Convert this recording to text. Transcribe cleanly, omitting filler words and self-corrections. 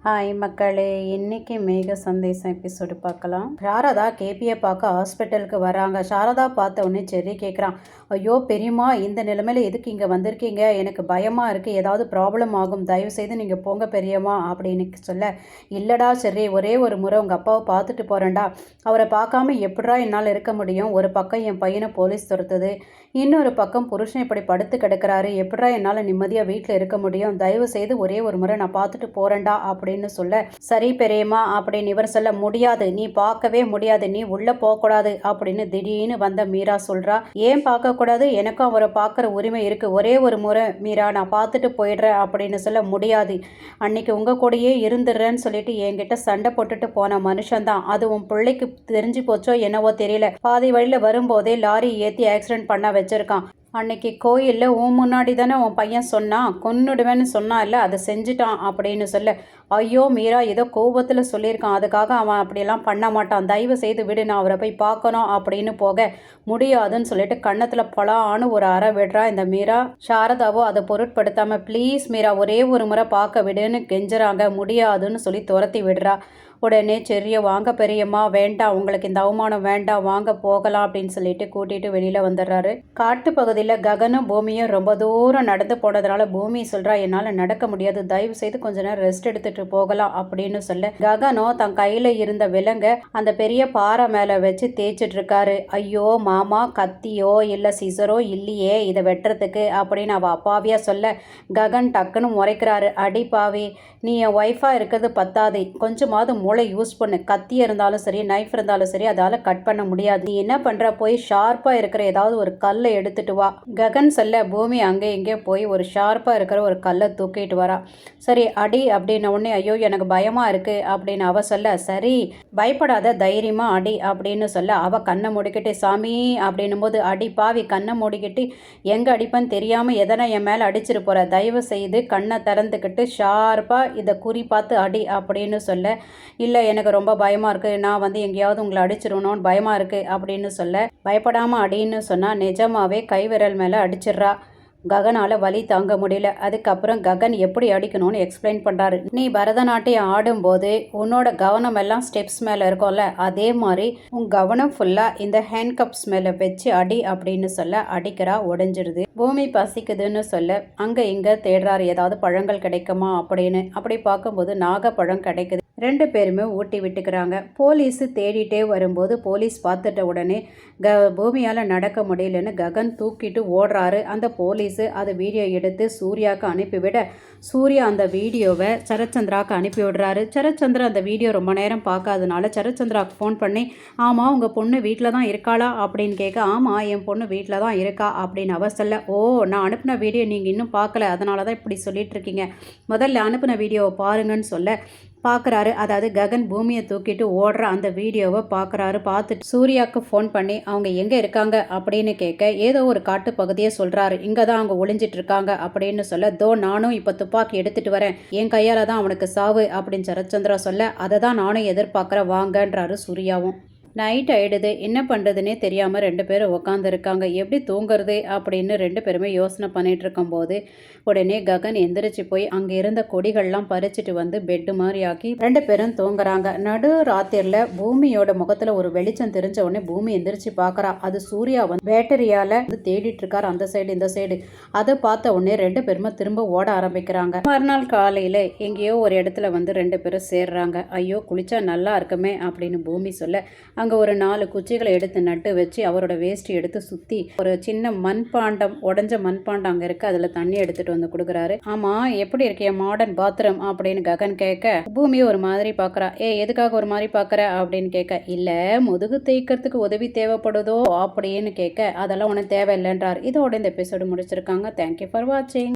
Hi மக்களே, இன்னைக்கு மேக சந்தேசம் எபிசோடு பார்க்கலாம். சாரதா கேபியை பார்க்க ஹாஸ்பிட்டலுக்கு வராங்க. சாரதா பார்த்த உடனே செர்ரி கேட்குறான், ஐயோ பெரியம்மா, இந்த நிலைமையில எதுக்கு இங்கே வந்திருக்கீங்க? எனக்கு பயமாக இருக்குது, ஏதாவது ப்ராப்ளம் ஆகும், தயவுசெய்து நீங்கள் போங்க பெரியம்மா அப்படின்னு சொல்ல, இல்லைடா செர்ரி, ஒரே ஒரு முறை உங்கள் அப்பாவை பார்த்துட்டு போகிறேன்டா. அவரை பார்க்காம எப்படா என்னால் இருக்க முடியும்? ஒரு பக்கம் என் பையனை போலீஸ் துரத்துது, இன்னொரு பக்கம் புருஷன் இப்படி படுத்து கிடக்கிறாரு, எப்படா என்னால் நிம்மதியாக வீட்டில் இருக்க முடியும்? தயவு செய்து ஒரே ஒரு முறை நான் பார்த்துட்டு போகிறேன்டா அப்படின்னு சொல்ல, சரி பெரியம்மா அப்படின்னு இவர் சொல்ல, முடியாது, நீ பார்க்கவே முடியாது, நீ உள்ளே போகக்கூடாது அப்படின்னு திடீர்னு வந்த மீரா சொல்கிறா. ஏன் பார்க்கக்கூடாது? எனக்கும் அவரை பார்க்குற உரிமை இருக்குது, ஒரே ஒரு முறை மீரா நான் பார்த்துட்டு போயிடுறேன் அப்படின்னு சொல்ல, முடியாது, அன்னைக்கு உங்கள் கூடயே இருந்துடுறேன்னு சொல்லிட்டு என்கிட்ட சண்டை போட்டுட்டு போன மனுஷன்தான், அது உன் பிள்ளைக்கு தெரிஞ்சு போச்சோ என்னவோ தெரியல, பாதி வழியில் வரும்போதே லாரி ஏற்றி ஆக்சிடென்ட் பண்ண வச்சிருக்கான். அன்னைக்கு கோயிலில் உன் முன்னாடி தானே உன் பையன் சொன்னான், கொன்னுடுவேன்னு சொன்னான் இல்லை, அதை செஞ்சுட்டான் அப்படின்னு சொல்ல, ஐயோ மீரா ஏதோ கோபத்தில் சொல்லியிருக்கான், அதுக்காக அவன் அப்படியெல்லாம் பண்ண மாட்டான், தயவு செய்து விடு, நான் அவரை போய் பார்க்கணும் அப்படின்னு போக, முடியாதுன்னு சொல்லிட்டு கன்னத்தில் பலான்னு ஒரு அறை விடுறா இந்த மீரா. சாரதாவோ அதை பொருட்படுத்தாமல், ப்ளீஸ் மீரா ஒரே ஒரு முறை பார்க்க விடுன்னு கெஞ்சுறாங்க. முடியாதுன்னு சொல்லி துரத்தி விடுறா. உடனே செர்ரியை, வாங்க பெரியம்மா, வேண்டாம், உங்களுக்கு இந்த அவமானம் வேண்டாம், வாங்க போகலாம் அப்படின்னு சொல்லிட்டு கூட்டிகிட்டு வெளியில் வந்துடுறாரு. காட்டு பகுதியில் ககனும் பூமியும் ரொம்ப தூரம் நடந்து போனதுனால பூமி சொல்கிறா, என்னால் நடக்க முடியாது, தயவு செய்து கொஞ்ச நேரம் ரெஸ்ட் எடுத்துகிட்டு போகலாம் அப்படின்னு சொல்ல, ககனோ தன் கையில் இருந்த விலங்கை அந்த பெரிய பாறை மேலே வச்சு தேய்ச்சிட்டு இருக்காரு. ஐயோ மாமா, கத்தியோ இல்லை சிசரோ இல்லையே இதை வெட்டுறதுக்கு அப்படின்னு அவள் அப்பாவியாக சொல்ல, ககன் டக்குன்னு முறைக்கிறாரு, அடி பாவி, நீ என் ஒய்ஃபாக இருக்கிறது பத்தாது, கொஞ்சமாவது மூளை யூஸ் பண்ணு, கத்தி இருந்தாலும் சரி நைஃப் இருந்தாலும் சரி அதால் கட் பண்ண முடியாது, நீ என்ன பண்ணுற, போய் ஷார்ப்பாக இருக்கிற ஏதாவது ஒரு கல்லை எடுத்துட்டு வா. ககன் சொல்ல, பூமி அங்கே இங்கே போய் ஒரு ஷார்ப்பாக இருக்கிற ஒரு கல்லை தூக்கிட்டு வரா. சரி அடி அப்படின்ன உடனே, ஐயோ எனக்கு பயமாக இருக்குது அப்படின்னு அவ சொல்ல, சரி பயப்படாத, தைரியமாக அடி அப்படின்னு சொல்ல, அவள் கண்ணை மூடிக்கிட்டு, சாமி அப்படின்னும் போது, அடி பாவி, கண்ணை மூடிக்கிட்டு எங்கே அடிப்பேன்னு தெரியாமல் எதனா என் மேலே அடிச்சிட்டு போகிற, தயவு செய்து கண்ணை திறந்துக்கிட்டு ஷார்ப்பாக இதை குறி பார்த்து அடி அப்படின்னு சொல்ல, இல்லை எனக்கு ரொம்ப பயமாக இருக்குது, நான் எங்கேயாவது உங்களை அடிச்சிடணும்னு பயமாக இருக்குது அப்படின்னு சொல்ல, பயப்படாமல் அடின்னு சொன்னால் நிஜமாவே கை விரல் மேலே அடிச்சிட்றா. ககனால் வலி தாங்க முடியல. அதுக்கப்புறம் ககன் எப்படி அடிக்கணும்னு எக்ஸ்பிளைன் பண்ணுறாரு. நீ பரதநாட்டியம் ஆடும்போது உன்னோட கவனம் எல்லாம் ஸ்டெப்ஸ் மேலே இருக்கும்ல, அதே மாதிரி உன் கவனம் ஃபுல்லாக இந்த ஹேண்ட் கப்ஸ் மேலே வச்சு அடி அப்படின்னு சொல்ல, அடிக்கிறா, உடைஞ்சிருது. பூமி பசிக்குதுன்னு சொல்ல அங்கே இங்கே தேடுறாரு, ஏதாவது பழங்கள் கிடைக்குமா அப்படின்னு. அப்படி பார்க்கும்போது நாகப்பழம் கிடைக்குது. ரெண்டு பேருமே ஊட்டி விட்டுக்கிறாங்க. போலீஸு தேடிட்டே வரும்போது போலீஸ் பார்த்துட்ட உடனே பூமியால் நடக்க முடியலன்னு ககன் தூக்கிட்டு ஓடுறாரு. அந்த போலீஸு அதை வீடியோ எடுத்து சூர்யாவுக்கு அனுப்பிவிட, சூர்யா அந்த வீடியோவை சரத்சந்திராவுக்கு அனுப்பி விடுறாரு. சரத்சந்திரா அந்த வீடியோ ரொம்ப நேரம் பார்க்காதனால சரத்சந்திராவுக்கு ஃபோன் பண்ணி, ஆமாம் உங்கள் பொண்ணு வீட்டில் தான் இருக்காளா அப்படின்னு கேட்க, ஆமாம் என் பொண்ணு வீட்டில் தான் இருக்கா அப்படின்னு அவ சொல்ல, ஓ நான் அனுப்பின வீடியோ நீங்கள் இன்னும் பார்க்கல, அதனால தான் இப்படி சொல்லிட்டு இருக்கீங்க, முதல்ல அனுப்பின வீடியோவை பாருங்கன்னு சொல்ல பார்க்குறாரு. அதாவது ககன் பூமியை தூக்கிட்டு ஓடுற அந்த வீடியோவை பார்க்குறாரு. பார்த்துட்டு சூர்யாவுக்கு ஃபோன் பண்ணி அவங்க எங்கே இருக்காங்க அப்படின்னு கேட்க, ஏதோ ஒரு காட்டு பகுதியை சொல்கிறாரு, இங்கே தான் அவங்க ஒளிஞ்சிட்டு இருக்காங்க அப்படின்னு சொல்ல, தோ நானும் இப்போ துப்பாக்கி எடுத்துகிட்டு வரேன், என் கையால் தான் அவனுக்கு சாவு அப்படின்னு சரத்சந்திரா சொல்ல, அதை தான் நானும் எதிர்பார்க்குறேன் வாங்கன்றாரு சூர்யாவும். நைட் ஆகிடுது, என்ன பண்ணுறதுனே தெரியாமல் ரெண்டு பேரும் உட்காந்துருக்காங்க. எப்படி தூங்குறது அப்படின்னு ரெண்டு பேருமே யோசனை பண்ணிகிட்டு இருக்கும்போது உடனே ககன் எந்திரிச்சு போய் அங்கே இருந்த கொடிகள்லாம் பறிச்சுட்டு வந்து பெட்டு மாதிரி ஆக்கி ரெண்டு பேரும் தூங்குறாங்க. நடு ராத்திரியில் பூமியோட முகத்தில் ஒரு வெளிச்சம் தெரிஞ்ச உடனே பூமி எந்திரிச்சு பார்க்குறா. அது சூர்யா பேட்டரியால் தேடிட்டு இருக்காரு, அந்த சைடு இந்த சைடு. அதை பார்த்த உடனே ரெண்டு பேருமே திரும்ப ஓட ஆரம்பிக்கிறாங்க. மறுநாள் காலையில் எங்கேயோ ஒரு இடத்துல ரெண்டு பேரும் சேர்றாங்க. ஐயோ குளிச்சா நல்லா இருக்குமே அப்படின்னு பூமி சொல்ல, அங்கே ஒரு 4 குச்சிகளை எடுத்து நட்டு வச்சு அவரோட வேஸ்ட் எடுத்து சுற்றி ஒரு சின்ன மண்பாண்டம், உடஞ்ச மண்பாண்டம் அங்கே இருக்குது, அதில் தண்ணி எடுத்துகிட்டு வந்து கொடுக்குறாரு. ஆமாம் எப்படி இருக்கே மாடர்ன் பாத்ரூம் அப்படின்னு ககன் கேட்க, பூமி ஒரு மாதிரி பார்க்குறா. எதுக்காக ஒரு மாதிரி பார்க்குற அப்படின்னு கேட்க, இல்லை முதுகு தேய்க்கிறதுக்கு உதவி தேவைப்படுதோ அப்படின்னு கேட்க, அதெல்லாம் ஒன்றும் தேவையில்லைன்றார். இதோட இந்த எபிசோடு முடிச்சிருக்காங்க. தேங்க்யூ ஃபார் வாட்சிங்.